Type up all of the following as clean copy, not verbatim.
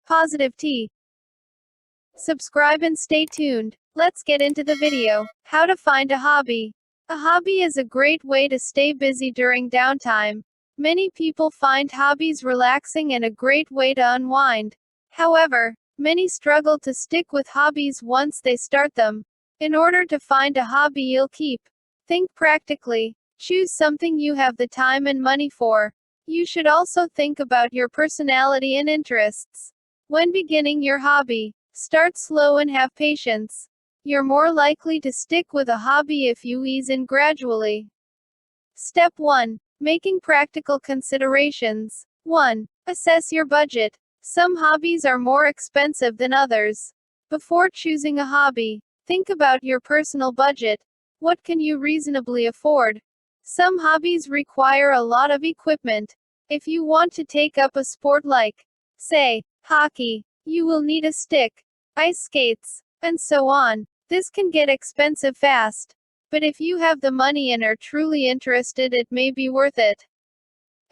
Positive T. Subscribe and stay tuned. Let's get into the video. How to find a hobby. A hobby is a great way to stay busy during downtime. Many people find hobbies relaxing and a great way to unwind. However, many struggle to stick with hobbies once they start them. In order to find a hobby you'll keep, think practically. Choose something you have the time and money for. You should also think about your personality and interests. When beginning your hobby, start slow and have patience. You're more likely to stick with a hobby if you ease in gradually. Step 1. Making practical considerations. 1. Assess your budget. Some hobbies are more expensive than others. Before choosing a hobby, think about your personal budget. What can you reasonably afford? Some hobbies require a lot of equipment. If you want to take up a sport like, say, hockey, you will need a stick, ice skates, and so on. This can get expensive fast. But if you have the money and are truly interested, it may be worth it.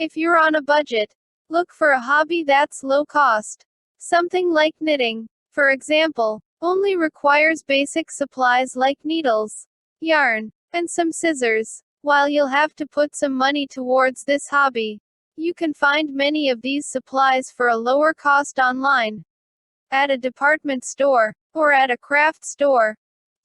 If you're on a budget, look for a hobby that's low cost. Something like knitting, for example, only requires basic supplies like needles, yarn, and some scissors. While you'll have to put some money towards this hobby, you can find many of these supplies for a lower cost online, at a department store, or at a craft store.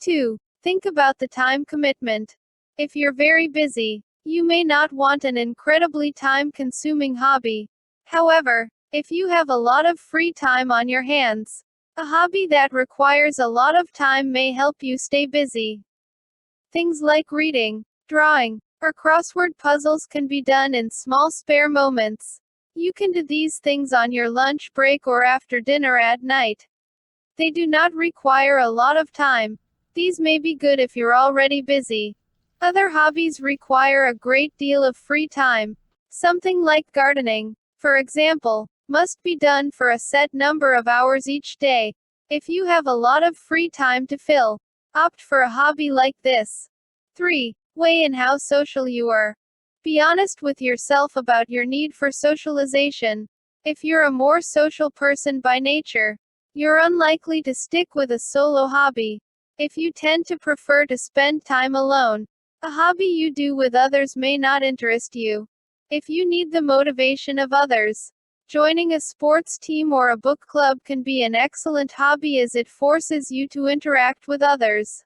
2. Think about the time commitment. If you're very busy, you may not want an incredibly time-consuming hobby. However, if you have a lot of free time on your hands, a hobby that requires a lot of time may help you stay busy. Things like reading, drawing, or crossword puzzles can be done in small spare moments. You can do these things on your lunch break or after dinner at night. They do not require a lot of time. These may be good if you're already busy. Other hobbies require a great deal of free time. Something like gardening, for example, must be done for a set number of hours each day. If you have a lot of free time to fill, opt for a hobby like this. 3. Weigh in how social you are. Be honest with yourself about your need for socialization. If you're a more social person by nature, you're unlikely to stick with a solo hobby. If you tend to prefer to spend time alone, a hobby you do with others may not interest you. If you need the motivation of others, joining a sports team or a book club can be an excellent hobby as it forces you to interact with others.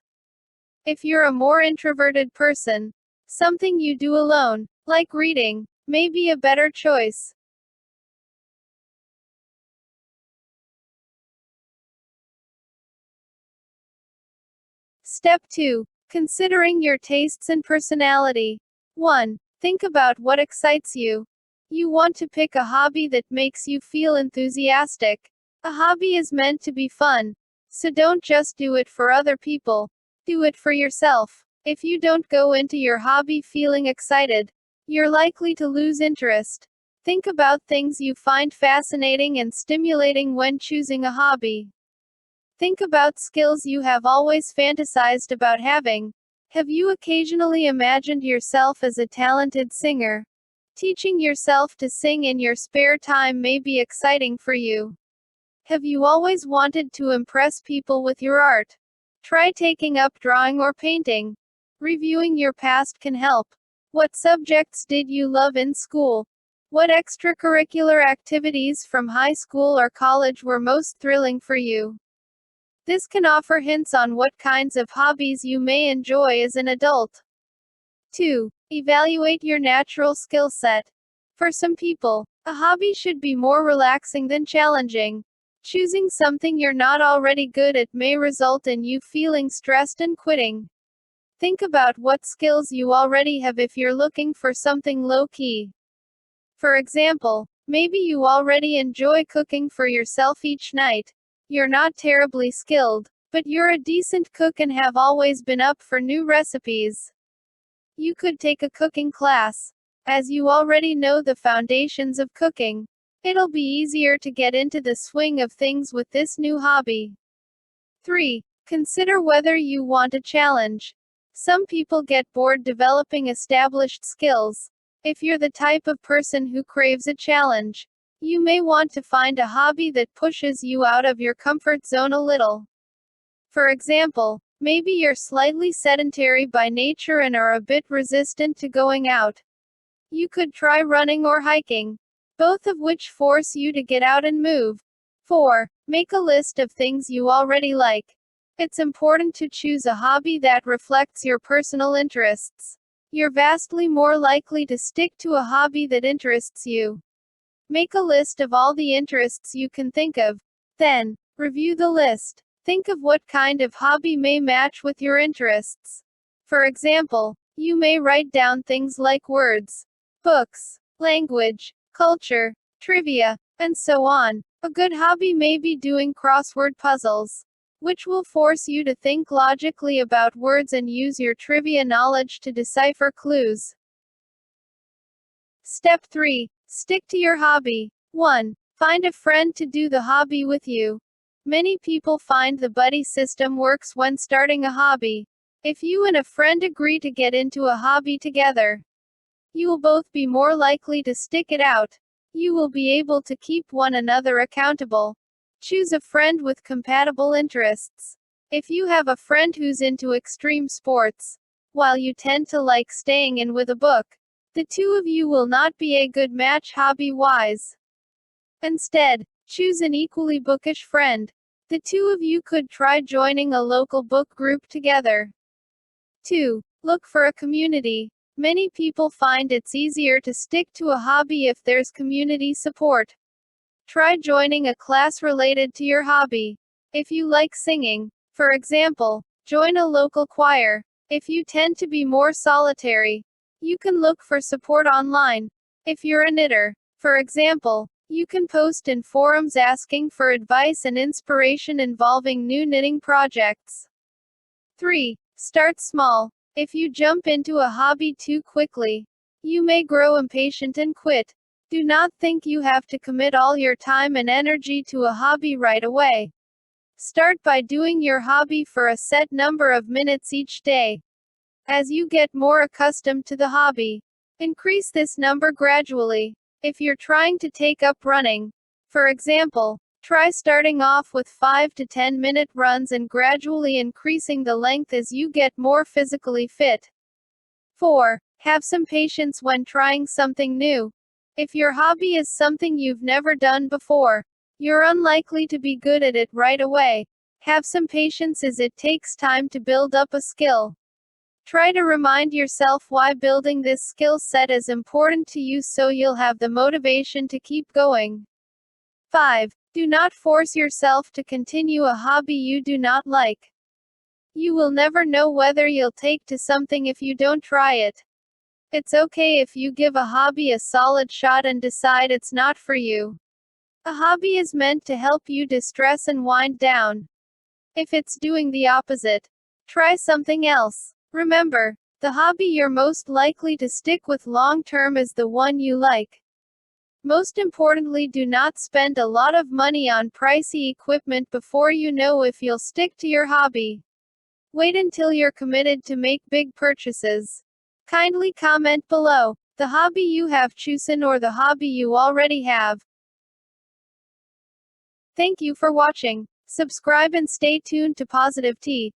If you're a more introverted person, something you do alone, like reading, may be a better choice. Step 2. Considering your tastes and personality. 1. Think about what excites you. You want to pick a hobby that makes you feel enthusiastic. A hobby is meant to be fun, so don't just do it for other people. Do it for yourself. If you don't go into your hobby feeling excited, you're likely to lose interest. Think about things you find fascinating and stimulating when choosing a hobby. Think about skills you have always fantasized about having. Have you occasionally imagined yourself as a talented singer? Teaching yourself to sing in your spare time may be exciting for you. Have you always wanted to impress people with your art? Try taking up drawing or painting. Reviewing your past can help. What subjects did you love in school? What extracurricular activities from high school or college were most thrilling for you? This can offer hints on what kinds of hobbies you may enjoy as an adult. 2. Evaluate your natural skill set. For some people, a hobby should be more relaxing than challenging. Choosing something you're not already good at may result in you feeling stressed and quitting. Think about what skills you already have if you're looking for something low-key. For example, maybe you already enjoy cooking for yourself each night. You're not terribly skilled, but you're a decent cook and have always been up for new recipes. You could take a cooking class. As you already know the foundations of cooking, it'll be easier to get into the swing of things with this new hobby. 3. Consider whether you want a challenge. Some people get bored developing established skills. If you're the type of person who craves a challenge, You may want to find a hobby that pushes you out of your comfort zone a little. For example, maybe you're slightly sedentary by nature and are a bit resistant to going out. You could try running or hiking, both of which force you to get out and move. 4. Make a list of things you already like. It's important to choose a hobby that reflects your personal interests. You're vastly more likely to stick to a hobby that interests you. Make a list of all the interests you can think of. Then, review the list. Think of what kind of hobby may match with your interests. For example, you may write down things like words, books, language, culture, trivia, and so on. A good hobby may be doing crossword puzzles, which will force you to think logically about words and use your trivia knowledge to decipher clues. Step 3. Stick to your hobby. 1. Find a friend to do the hobby with you. Many people find the buddy system works when starting a hobby. If you and a friend agree to get into a hobby together, you will both be more likely to stick it out. You will be able to keep one another accountable. Choose a friend with compatible interests. If you have a friend who's into extreme sports, while you tend to like staying in with a book, the two of you will not be a good match hobby-wise. Instead, choose an equally bookish friend. The two of you could try joining a local book group together. 2. Look for a community. Many people find it's easier to stick to a hobby if there's community support. Try joining a class related to your hobby. If you like singing, for example, join a local choir. If you tend to be more solitary, you can look for support online. If you're a knitter, for example, you can post in forums asking for advice and inspiration involving new knitting projects. 3. Start small. If you jump into a hobby too quickly, you may grow impatient and quit. Do not think you have to commit all your time and energy to a hobby right away. Start by doing your hobby for a set number of minutes each day. As you get more accustomed to the hobby, increase this number gradually. If you're trying to take up running, for example, try starting off with 5 to 10 minute runs and gradually increasing the length as you get more physically fit. 4. Have some patience when trying something new. If your hobby is something you've never done before, you're unlikely to be good at it right away. Have some patience as it takes time to build up a skill. Try to remind yourself why building this skill set is important to you so you'll have the motivation to keep going. 5. Do not force yourself to continue a hobby you do not like. You will never know whether you'll take to something if you don't try it. It's okay if you give a hobby a solid shot and decide it's not for you. A hobby is meant to help you distress and wind down. If it's doing the opposite, try something else. Remember, the hobby you're most likely to stick with long term is the one you like. Most importantly, do not spend a lot of money on pricey equipment before you know if you'll stick to your hobby. Wait until you're committed to make big purchases. Kindly comment below the hobby you have chosen or the hobby you already have. Thank you for watching. Subscribe and stay tuned to Positive Tea.